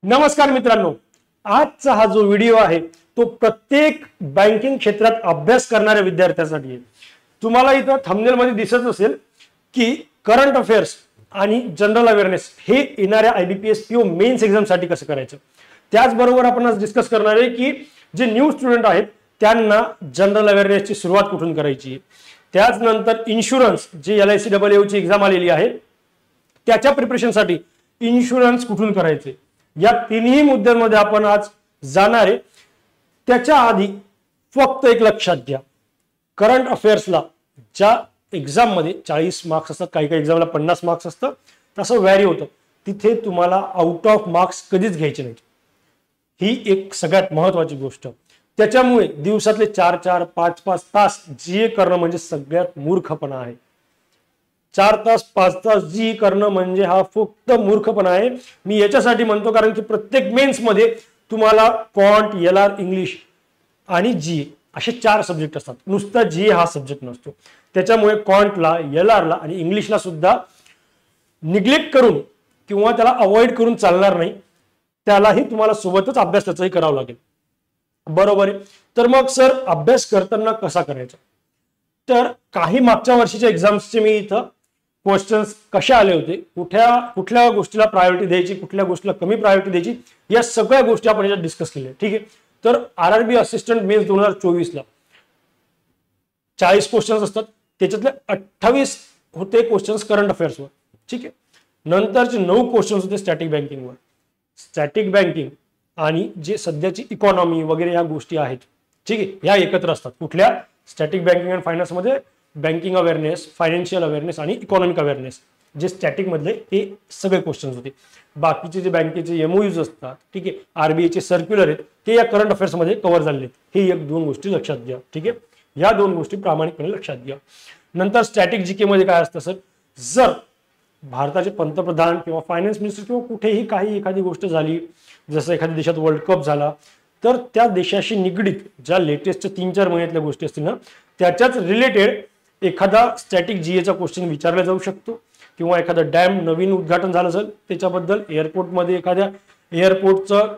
नमस्कार मित्रांनो, आजचा हा जो व्हिडिओ आहे तो प्रत्येक बँकिंग क्षेत्रात अभ्यास करणाऱ्या विद्यार्थ्यांसाठी आहे। तुम्हाला इथं थंबनेल मध्ये दिसत असेल की करंट अफेअर्स आणि जनरल अवेअरनेस हे येणाऱ्या आयबीपीएस पीओ मेन्स एक्झाम साठी कसं करायचं। त्याचबरोबर आपण आज डिस्कस करणार आहे की जे न्यू स्टुडंट आहेत त्यांना जनरल अवेअरनेसची सुरुवात कुठून करायची। त्याचनंतर इन्शुरन्स जे LIC ची एक्झाम आलेली आहे त्याच्या प्रिपरेशनसाठी इन्शुरन्स कुठून करायचे, या तिन्ही मुद्द्यांमध्ये आपण आज जाणार आहे। त्याच्या आधी फक्त एक लक्षात घ्या, करंट अफेअर्सला ज्या एक्झाम मध्ये 40 मार्क्स असतात, काही काही एक्झामला 50 मार्क्स असतं, तसं व्हॅरी होतं, तिथे तुम्हाला आउट ऑफ मार्क्स कधीच घ्यायचे नाहीत। ही एक सगळ्यात महत्त्वाची गोष्ट। त्याच्यामुळे दिवसातले 4-4, 5-5 तास जीए करणं म्हणजे सगळ्यात मूर्खपणा आहे। 4 तास 5 तास जी करणं म्हणजे हा फक्त मूर्खपणा आहे। मी याच्यासाठी म्हणतो कारण की प्रत्येक मेन्स मध्ये तुम्हाला क्वांट, LR, इंग्लिश आणि जी असे 4 सब्जेक्ट असतात, नुसता जी हा सब्जेक्ट नसतो। त्याच्यामुळे क्वांटला, LRला आणि इंग्लिशला सुद्धा निग्लेक्ट करून किंवा त्याला अवॉइड करून चालणार नाही, त्यालाही तुम्हाला सोबतच अभ्यास त्याचाही करावा लागेल, बरोबर आहे। तर मग सर अभ्यास करताना कसा करायचा, तर काही मागच्या वर्षीच्या एक्झाम्सचे मी इथं क्वेश्चन्स कशा आले होते, कुठल्या गोष्टीला प्रायोरिटी द्यायची, कुठल्या गोष्टीला कमी प्रायोरिटी द्यायची, या सगळ्या गोष्टी आपण याच्यात डिस्कस केल्या, ठीक आहे। तर आरआरबी असिस्टंट मेन्स 2024 ला 40 क्वेश्चन्स असतात, त्याच्यातले 28 होते क्वेश्चन्स करंट अफेअर्सवर, ठीक आहे। नंतरचे 9 क्वेश्चन्स होते स्टॅटिक बँकिंगवर। स्टॅटिक बँकिंग आणि जे सध्याची इकॉनॉमी वगैरे ह्या गोष्टी आहेत, ठीक आहे, ह्या एकत्र असतात। कुठल्या स्टॅटिक बँकिंग अँड फायनान्स मध्ये बँकिंग अवेअरनेस, फायनान्शियल अवेअरनेस आणि इकॉनॉमिक अवेअरनेस, जे स्टॅटिक मधले हे सगळे क्वेश्चन्स होते। बाकीचे जे बँकेचे एमओयूज असतात, ठीक आहे, आरबीआयचे सर्क्युलर आहेत, ते या करंट अफेअर्स मध्ये कव्हर झालेले आहेत। हे 1-2 गोष्टी लक्षात घ्या, ठीक आहे। या 2 गोष्टी प्रामाणिकपणे लक्षात घ्या। नंतर स्टॅटिक जीके मध्ये काय असतं सर, जर भारताचे पंतप्रधान किंवा फायनान्स मिनिस्टर किंवा कुठेही काही एखादी गोष्ट झाली, जसं एखाद्या देशात वर्ल्ड कप झाला, तर त्या देशाशी निगडीत ज्या लेटेस्ट 3-4 महिन्यातल्या गोष्टी असतील ना, त्याच्याच रिलेटेड एखादा स्टॅटिक जीएचा क्वेश्चन विचारला जाऊ शकतो, किंवा एखादा डॅम नवीन उद्घाटन झालं असेल त्याच्याबद्दल, एअरपोर्टमध्ये एखाद्या एअरपोर्टचं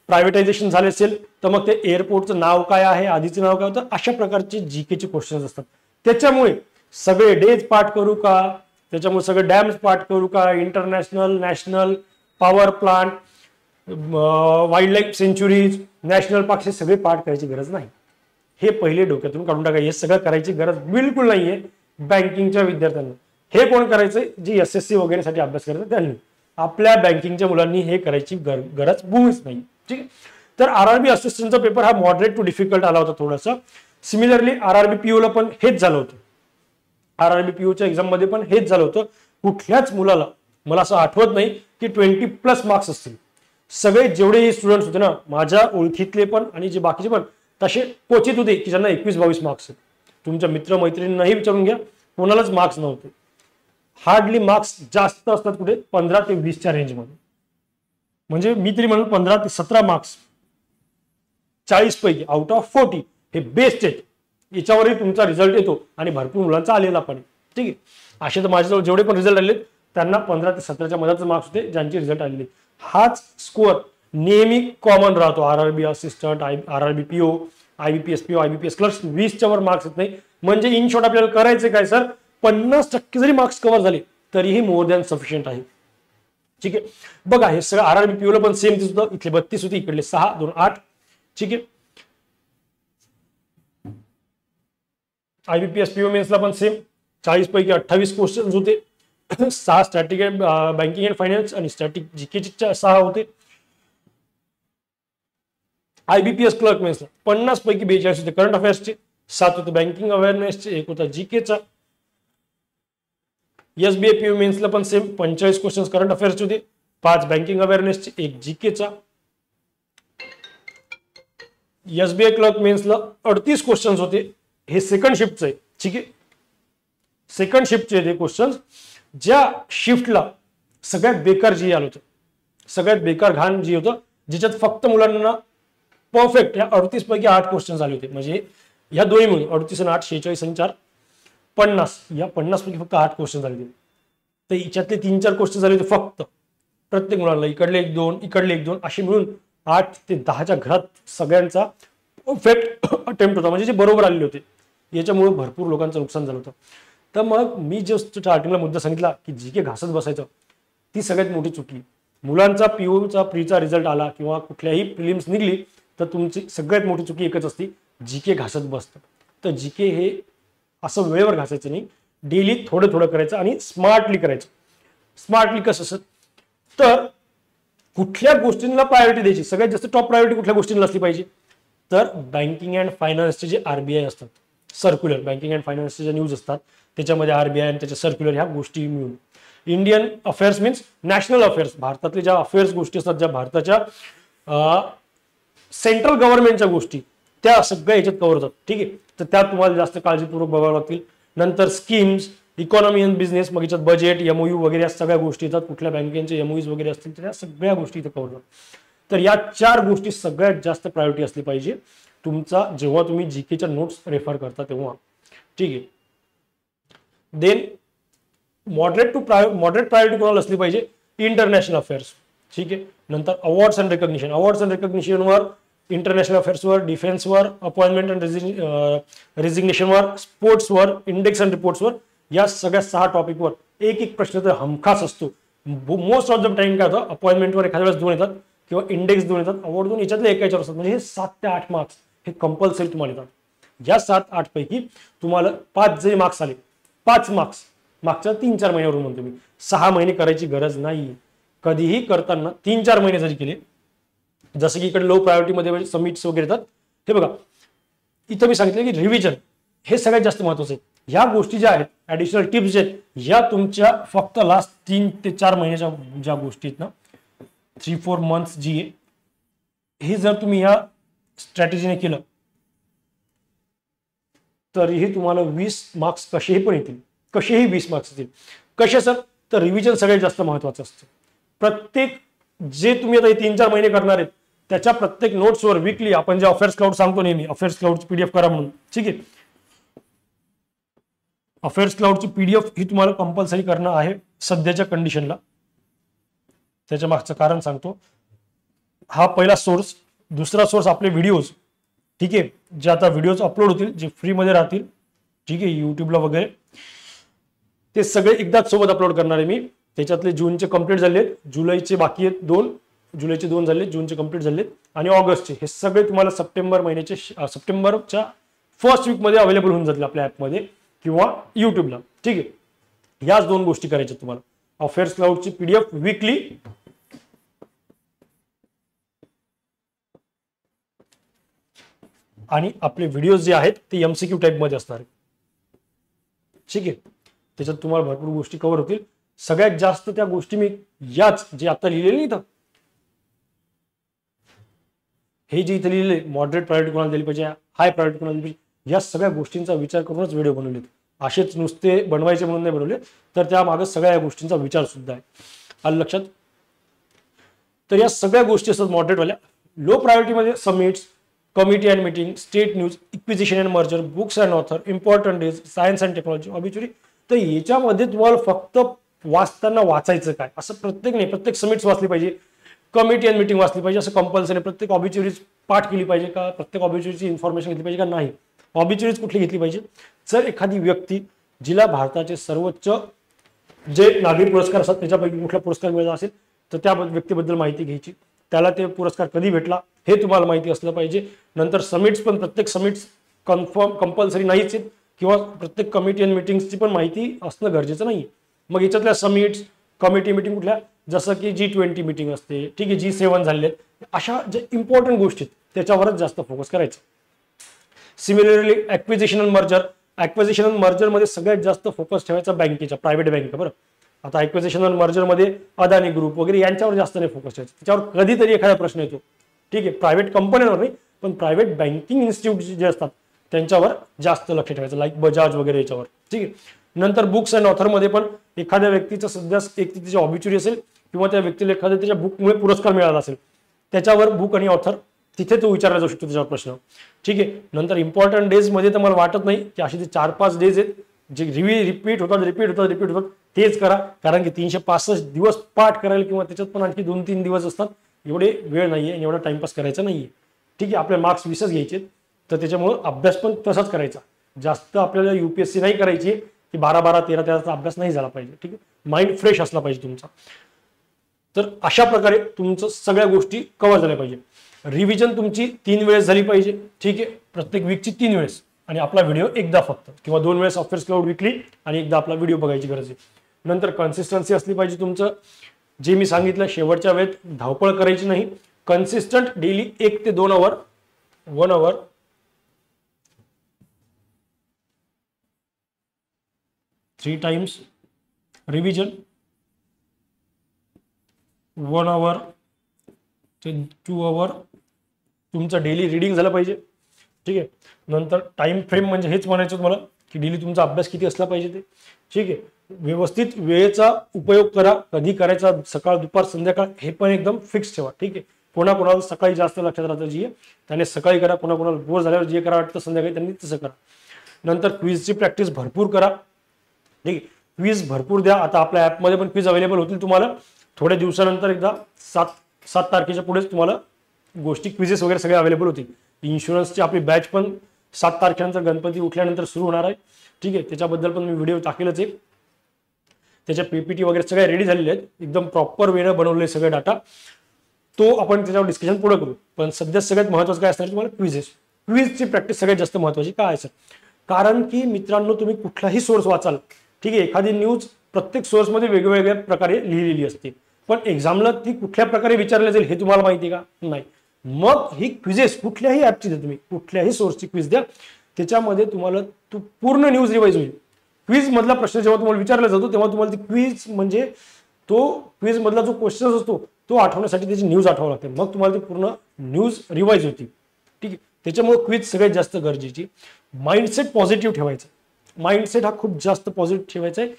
प्रायव्हेटायझेशन झाले असेल तर मग ते एअरपोर्टचं नाव काय आहे, आधीचं नाव काय होतं, अशा प्रकारचे जीकेचे क्वेश्चन्स असतात। त्याच्यामुळे सगळे डेज पाठ करू का, त्याच्यामुळे सगळे डॅम्स पाठ करू का, international, national power plant, wild life centuries, national park, हे सगळे पाठ करायची गरज नाही। हे पहिले डोक्यातून काढून टाका, हे सगळं करायची गरज बिलकुल नाहीये बँकिंगच्या विद्यार्थ्यांना। हे कोण करायचंय, जे SSC वगैरे साठी अभ्यास करतात त्यांनी। आपल्या बँकिंगच्या मुलांनी हे करायची गरज बुच नाही, ठीक आहे। तर आरआरबी असिस्टंटचा पेपर हा मॉडरेट टू डिफिकल्ट आला होता थोडासा। सिमिलरली आरआरबी पीओ ला पण हेच झालं होतं, आरआरबी पीओच्या एक्झाम मध्ये पण हेच झालं होतं। कुठल्याच मुलाला मला असं आठवत नाही की 20+ मार्क्स असतील। सगळे जेवढे स्टुडंट्स होते ना, माझ्या ओळखीतले पण आणि जे बाकीचे पण, तसे क्वचित होते की ज्यांना 21-22 मार्क्स आहेत। तुमच्या मित्रमैत्रिणींनाही विचारून घ्या, कोणालाच मार्क्स नव्हते। हार्डली मार्क्स जास्त असतात कुठे 15 ते 20च्या रेंजमध्ये, म्हणजे मी तरी म्हणून 15 ते 17 मार्क्स 40 पैकी आउट ऑफ 40 हे बेस्ट आहेत। याच्यावरही तुमचा रिझल्ट येतो आणि भरपूर मुलांचा आलेला पण, ठीक आहे। असे तर माझ्याजवळ जेवढे पण रिझल्ट आले त्यांना 15 ते 17च्या मधाचे मार्क्स होते ज्यांचे रिझल्ट आलेले। हाच स्कोअर नेहमी कॉमन राहतो, RRB assistant, RRB PO, IBPS PO, IBPS clerks 20च्या वर मार्क्स येत नाही। म्हणजे इन शॉर्ट आपल्याला करायचं काय सर, 50% जरी मार्क्स कव्हर झाले तरीही मोर दॅन सफिशियंट आहे, ठीक आहे। बघा हे सगळं आरआरबी पीओ ला पण सेम दिसत होतं, इथले 32 होती, इकडले 6, 2, 8, ठीक आहे। आयबीपीएस पीओ मेन्सला पण सेम 40 पैकी 28 क्वेश्चन्स होते। 6 स्टॅटिक बँकिंग अँड फायनान्स आणि स्टॅटिक जीकेचे 6 होते। आयबीपीएस क्लर्क मेन्सला 50 पैकी 42 होते करंट अफेअर्सचे, 7 होते बँकिंग अवेअरनेसचे, 1 होता जीकेचा। एसबीआय पीओ मेन्सला पण सेम 45 क्वेश्चन्स करंट अफेअर्सचे होते, 5 बँकिंग अवेअरनेसचे, 1 जीकेचा। एसबीआय क्लर्क मेन्सला 38 क्वेश्चन्स होते, हे सेकंड शिफ्टचे, ठीक आहे। सेकंड शिफ्टचे हे क्वेश्चन्स, ज्या शिफ्टला सगळ्यात बेकार जी आलं होतं, सगळ्यात बेकार घाण जी होतं, ज्याच्यात फक्त मुलांना परफेक्ट या 38 पैकी 8 क्वेश्चन आले होते। म्हणजे या दोन्ही मिळून 38 आणि 8, 46 आणि 4, 50, या 50 पैकी फक्त 8 क्वेश्चन झाले होते। तर याच्यातले 3-4 क्वेश्चन झाले होते फक्त, प्रत्येक मुलाला इकडले 1-2 इकडले 1-2 असे मिळून 8 ते 10च्या घरात सगळ्यांचा परफेक्ट अटेम्प्ट होता, म्हणजे जे बरोबर आलेले होते. याच्यामुळे भरपूर लोकांचं नुकसान झालं होतं. तर मग मी जो स्टार्टिंगला मुद्दा सांगितला की जीके घासत बसायचं, ती सगळ्यात मोठी चुकी. मुलांचा पीयूचा प्रीचा रिझल्ट आला किंवा कुठल्याही प्रिलिम्स निघली तर तुमची सगळ्यात मोठी चुकी एकच असते, जीके घासत बसतं. तर जीके हे असं वेळेवर घासायचं नाही, डेली थोडं थोडं करायचं आणि स्मार्टली करायचं. स्मार्टली कसं असं, तर कुठल्या गोष्टींना प्रायोरिटी द्यायची, सगळ्यात जास्त टॉप प्रायोरिटी कुठल्या गोष्टींना असली पाहिजे, तर बँकिंग अँड फायनान्सचे जे RBI असतात सर्क्युलर, बँकिंग अँड फायनान्सचे जे न्यूज असतात त्याच्यामध्ये RBI आणि त्याच्या सर्क्युलर ह्या गोष्टी मिळून, Indian affairs means national affairs, भारतातले ज्या अफेअर्स गोष्टी असतात, ज्या भारताच्या सेंट्रल गव्हर्नमेंटच्या गोष्टी, त्या सगळ्या याच्यात कव्हर होतात. ठीक आहे, तर त्या तुम्हाला जास्त काळजीपूर्वक बघाव्या लागतील. नंतर स्कीम्स, इकॉनॉमी अँड बिझनेस, मग याच्यात बजेट, MOU वगैरे या सगळ्या गोष्टी येतात. कुठल्या बँकेचे MOUs वगैरे असतील तर या सगळ्या गोष्टी इथे कव्हर होतात. तर या 4 गोष्टी सगळ्यात जास्त प्रायोरिटी असली पाहिजे तुमचा जेव्हा तुम्ही जीकेच्या नोट्स रेफर करता तेव्हा. ठीक आहे, देन मॉडरेट प्रायोरिटी कोणाला असली पाहिजे, इंटरनॅशनल अफेअर्स. ठीक आहे, नंतर अवॉर्ड्स अँड रिकॉग्निशनवर, इंटरनॅशनल अफेअर्सवर, डिफेन्सवर, अपॉइंटमेंट अँड रेजिग्नेशनवर, स्पोर्ट्सवर, इंडेक्स अँड रिपोर्ट्सवर, या सगळ्या 6 टॉपिकवर एक प्रश्न तर हमखास असतो. मोस्ट ऑफ द टाइम काय होतं, अपॉइंटमेंटवर एखाद्या वेळेस 2 येतात किंवा इंडेक्स 2 येतात, अवॉर्ड 2 याच्यातले एका याच्यावर असतात. म्हणजे हे 7 ते 8 मार्क्स हे कंपल्सरी तुम्हाला येतात. या 7-8 पैकी तुम्हाला 5 जरी मार्क्स आले, 5 मार्क्स मागच्या 3-4 महिन्यावरून म्हणतो मी, 6 महिने करायची गरज नाही. कधीही करताना 3-4 महिने जरी केले, जसं की इकडे लो प्रायोरिटीमध्ये समिट्स वगैरे येतात. हे बघा इथं मी सांगितलं की रिव्हिजन हे सगळ्यात जास्त महत्वाचं आहे. ह्या गोष्टी ज्या आहेत, ऍडिशनल टिप्स जे आहेत, या तुमच्या फक्त लास्ट 3 ते 4 महिन्याच्या ज्या गोष्टी आहेत ना, 3-4 मंथ्स जी आहे, हे जर तुम्ही ह्या स्ट्रॅटेजीने केलं तरीही तुम्हाला 20 मार्क्स कसेही पण येतील, कसेही 20 मार्क्स येतील. कसे सर, तर रिव्हिजन सगळ्यात जास्त महत्वाचं असतं. प्रत्येक जे तुम्ही आता 3-4 महिने करणार आहेत त्याच्या प्रत्येक नोट्सवर वीकली आपण जे अफेअर्स क्लाउड सांगतो नेहमी, अफेअर्स क्लाउडची PDF करा म्हणून. ठीक आहे, अफेअर्स क्लाउडची PDF ही तुम्हाला कंपल्सरी करणं आहे सध्याच्या कंडिशनला. त्याच्या मागचं कारण सांगतो. हा पहिला सोर्स. दुसरा सोर्स आपले व्हिडिओज. ठीक आहे, जे आता व्हिडिओज अपलोड होतील, जे फ्रीमध्ये राहतील, ठीक आहे, युट्यूबला वगैरे, ते सगळे एकदाच सोबत अपलोड करणार आहे मी. त्याच्यातले जूनचे कंप्लीट झालेत, जुलैचे बाकी आहेत 2, जुलैचे 2 झाले, जूनचे कंप्लीट झालेत आणि ऑगस्टचे. हे सगळे तुम्हाला सप्टेंबरच्या फर्स्ट वीकमध्ये अवेलेबल होऊन जातील आपल्या ॲपमध्ये किंवा युट्यूबला. ठीक आहे, याच 2 गोष्टी करायच्या तुम्हाला. अफेअर्स क्लाउडची PDF वीकली आणि आपले व्हिडिओज जे आहेत ते MCQ टाईपमध्ये असणार आहे. ठीक आहे, त्याच्यात तुम्हाला भरपूर गोष्टी कव्हर होतील. सगळ्यात जास्त त्या गोष्टी मी याच जे आता लिहिलेले नाही, हे जे इथे लिहिलेले, मॉडरेट प्रायोरिटी कोणाला दिली पाहिजे, हाय प्रायोरिटी कोणाला दिली पाहिजे, या सगळ्या गोष्टींचा विचार करूनच व्हिडिओ बनवलेत. असेच नुसते बनवायचे म्हणून नाही बनवले, तर त्या मागे सगळ्या गोष्टींचा विचार सुद्धा आहे. आलं लक्षात. तर या सगळ्या गोष्टी असतात मॉडरेटवाल्या. लो प्रायोरिटीमध्ये summits, committee and meeting, state news, acquisition and merger, books and author, important days, science and technology, obituary. तर याच्यामध्ये तुम्हाला फक्त वाचताना वाचायचं काय, असं प्रत्येक नाही, प्रत्येक समिट्स वाचली पाहिजे, कमिटी अँड मीटिंग वाचली पाहिजे असं कंपल्सरी, प्रत्येक ऑबिच्युरीज पाठ केली पाहिजे का, प्रत्येक ऑबिच्युरीची इन्फॉर्मेशन घेतली पाहिजे का नाही. ऑबिच्युरीज कुठली घेतली पाहिजे, जर एखादी व्यक्ती जिला भारताचे सर्वोच्च जे नागरी पुरस्कार असतात त्याच्यापैकी कुठला पुरस्कार मिळाला असेल तर त्या व्यक्तीबद्दल माहिती घ्यायची, त्याला ते पुरस्कार कधी भेटला हे तुम्हाला माहिती असलं पाहिजे. नंतर समिट्स पण प्रत्येक समिट्स कंपल्सरी नाहीच आहेत किंवा प्रत्येक कमिटी अँड मीटिंग्सची पण माहिती असणं गरजेचं नाही. मग याच्यातल्या समिट्स, कमिटी मीटिंग कुठल्या, जसं की G20 मीटिंग असते, ठीक आहे, G7 झालेले, अशा ज्या इम्पॉर्टंट गोष्टी त्याच्यावरच जास्त फोकस करायचं. सिमिलरली ॲक्विजिशन अँड मर्जर मध्ये सगळ्यात जास्त फोकस ठेवायचा बँकेच्या, प्रायव्हेट बँक. बरं, आता ॲक्विजिशन अँड मर्जर मध्ये अदानी ग्रुप वगैरे यांच्यावर जास्त नाही फोकस ठेवायचा, त्याच्यावर कधीतरी एखादा प्रश्न येतो. ठीक आहे, प्रायव्हेट कंपन्यांवर नाही पण प्रायव्हेट बँकिंग इन्स्टिट्यूट जे असतात त्यांच्यावर जास्त लक्ष ठेवायचं, लाईक बजाज वगैरे याच्यावर. ठीक आहे, नंतर बुक्स अँड ऑथरमध्ये पण एखाद्या व्यक्तीचं सध्या एक त्याची ऑबिच्युरी असेल किंवा त्या व्यक्तीला एखाद्या त्याच्या बुकमुळे पुरस्कार मिळाला असेल त्याच्यावर बुक आणि ऑथर तिथे तो विचारला जाऊ शकतो त्याच्यावर प्रश्न. ठीक आहे, नंतर इम्पॉर्टंट डेज मध्ये तर मला वाटत नाही की असे ते 4-5 डेज आहेत जे रिपीट होतात तेच करा, कारण की 365 दिवस पाठ करायला किंवा त्याच्यात पण आणखी 2-3 दिवस असतात, एवढे वेळ नाहीये, एवढा टाइमपास करायचा नाहीये. ठीक आहे, आपले मार्क्स 20च घ्यायचे, तर त्याच्यामुळे अभ्यास पण तसाच करायचा. जास्त आपल्याला UPSC नाही करायची की 12-12, 13-13चा अभ्यास नाही झाला पाहिजे. ठीक आहे, माइंड फ्रेश असला पाहिजे तुमचा. तर अशा प्रकारे तुमचं सगळ्या गोष्टी कव्हर झाल्या पाहिजे. रिव्हिजन तुमची 3 वेळेस झाली पाहिजे. ठीक आहे, प्रत्येक वीकची 3 वेळेस, आणि आपला व्हिडिओ एकदा फक्त किंवा 2 वेळेस ऑफर्स क्लाउड विकली आणि एकदा आपला व्हिडिओ बघायची गरज आहे. नंतर कन्सिस्टन्सी असली पाहिजे तुमचं. जे मी सांगितलं, शेवटच्या वेळेत धावपळ करायची नाही. कन्सिस्टंट डेली 1 ते 2 आवर, 1 आवर 3 टाइम्स रिव्हिजन, 1 आवर ते 2 आवर तुमचं डेली रीडिंग झालं पाहिजे. ठीक आहे, नंतर टाइम फ्रेम म्हणजे हेच म्हणायचं तुम्हाला की डेली तुमचा अभ्यास किती असला पाहिजे ते. ठीक आहे, व्यवस्थित वेळेचा उपयोग करा. कधी करायचा, सकाळ, दुपार, संध्याकाळ, हे पण एकदम फिक्स ठेवा. ठीक आहे, कोणाकोणाला सकाळी जास्त लक्षात राहतं जी त्याने सकाळी करा, कोणाकोणाला बोर झाल्यावर जे करा वाटतं संध्याकाळी त्यांनी तसं करा. नंतर क्विजची प्रॅक्टिस भरपूर करा. ठीक आहे, क्विज भरपूर द्या. आता आपल्या ॲपमध्ये पण क्विज अवेलेबल होतील तुम्हाला थोड्या दिवसानंतर. एकदा 7 तारखेच्या पुढेच तुम्हाला गोष्टी क्विजेस वगैरे सगळे अवेलेबल होतील. इन्शुरन्सची आपली बॅच पण 7 तारखेनंतर गणपती उठल्यानंतर सुरू होणार आहे. ठीक आहे, त्याच्याबद्दल पण मी व्हिडिओ टाकेलच आहे. त्याच्या PPT वगैरे सगळे रेडी झालेले आहेत, एकदम प्रॉपर वेळेनं बनवलेले सगळे डाटा. तो आपण त्याच्यावर डिस्कशन पुढे करू. पण सध्या सगळ्यात महत्त्वाचं काय असणार तुम्हाला, क्विजेस. क्विजची प्रॅक्टिस सगळ्यात जास्त महत्त्वाची. काय सर? कारण की मित्रांनो, तुम्ही कुठलाही सोर्स वाचाल, ठीक आहे, एखादी न्यूज प्रत्येक सोर्समध्ये वेगवेगळ्या प्रकारे लिहिलेली असते, पण एक्झामला ती कुठल्या प्रकारे विचारली जाईल हे तुम्हाला माहिती का? नाही. मग ही क्विजेस कुठल्याही ॲपची द्या, तुम्ही कुठल्याही सोर्सची क्विज द्या, त्याच्यामध्ये तुम्हाला पूर्ण न्यूज रिवाइज होईल. क्विज मधला प्रश्न जेव्हा तुम्हाला विचारला जातो तेव्हा तुम्हाला ती क्विज म्हणजे तो क्विज मधला जो क्वेश्चन असतो तो आठवण्यासाठी त्याची न्यूज आठवावं लागते, मग तुम्हाला ती पूर्ण न्यूज रिवाइज होती. ठीक आहे, त्याच्यामुळे क्विज सगळ्यात जास्त गरजेची. माइंडसेट पॉझिटिव्ह ठेवायचा. माइंडसेट हा खूप जास्त पॉझिटिव्ह ठेवायचा आहे,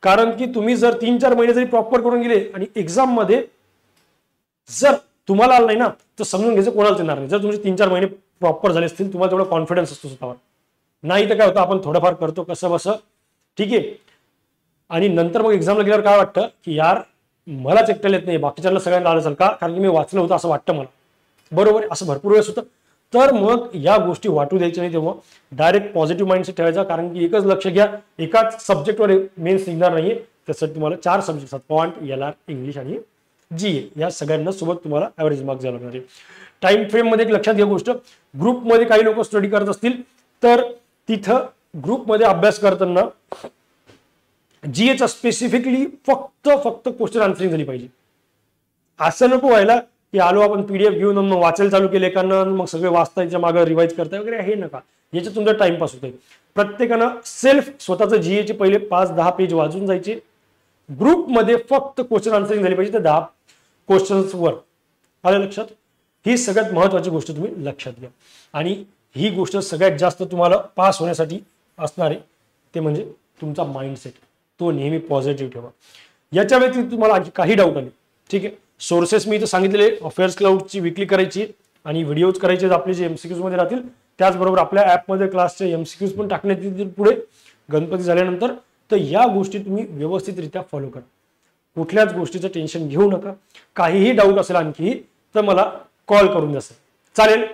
कारण की तुम्ही जर 3-4 महिने जरी प्रॉपर करून गेले आणि एक्झाम मध्ये जर तुम्हाला आलं नाही ना, तर समजून घ्यायचं कोणालाच येणार नाही. जर तुमचे 3-4 महिने प्रॉपर झाले असतील, तुम्हाला तेवढा कॉन्फिडन्स असतो स्वतःवर. नाही तर काय होतं, आपण थोडंफार करतो कसं बसं, ठीक आहे, आणि नंतर मग एक्झामला गेल्यावर काय वाटतं की यार मलाच एकट्याला येत नाही, बाकीच्यांना सगळ्यांना आलं असेल का, कारण की मी वाचलं होतं असं वाटतं मला. बरोबर आहे, असं भरपूर वेळेस होतं. तर मग या गोष्टी वाटू द्यायच्या नाही. तेव्हा डायरेक्ट पॉझिटिव्ह माइंडसेट ठेवायचा, कारण की एकच लक्ष घ्या, एकाच सब्जेक्टवर मेन्स निघणार नाहीये. त्यासाठी तुम्हाला 4 सब्जेक्ट असतात, क्वांट, LR, इंग्लिश आणि GA. या सगळ्यांना सोबत तुम्हाला ॲव्हरेज मार्क्स द्यावे लागणार आहे. टाइम फ्रेम मध्ये एक लक्षात घ्या गोष्ट, ग्रुपमध्ये काही लोक स्टडी करत असतील तर तिथं ग्रुपमध्ये अभ्यास करताना GAचा स्पेसिफिकली फक्त क्वेश्चन आन्सरिंग झाली पाहिजे. असं नको व्हायला की आलो आपण PDF घेऊन मग वाचायला चालू केले एकानं, मग सगळे वाचतायच्या मागे रिवाइज करताय वगैरे, हे नका. याच्यात तुमचा टाइमपास होतोय. प्रत्येकानं सेल्फ स्वतःचं GAचे पहिले 5-10 पेज वाचून जायचे. ग्रुपमध्ये फक्त क्वेश्चन आन्सरिंग झाली पाहिजे, तर 10 क्वेश्चन्स वर. आलं लक्षात? ही सगळ्यात महत्वाची गोष्ट तुम्ही लक्षात घ्या. आणि ही गोष्ट सगळ्यात जास्त तुम्हाला पास होण्यासाठी असणार आहे ते म्हणजे तुमचा माइंडसेट. तो नेहमी पॉझिटिव्ह ठेवा. याच्या व्यतिरिक्त तुम्हाला आणखी काही डाऊट आले, ठीक आहे, सोर्सेस मी इथं सांगितलेले, अफेअर्स क्लाउडची विकली करायची आणि व्हिडिओज करायचे आपले जे MCQs मध्ये राहतील. त्याचबरोबर आपल्या ॲपमध्ये क्लासचे MCQs पण टाकण्यात येतील पुढे गणपती झाल्यानंतर. तर या गोष्टी तुम्ही व्यवस्थितरित्या फॉलो करा. कुठल्याच गोष्टीचं टेन्शन घेऊ नका. काहीही डाऊट असेल आणखी तर मला कॉल करून द्या. चालेल.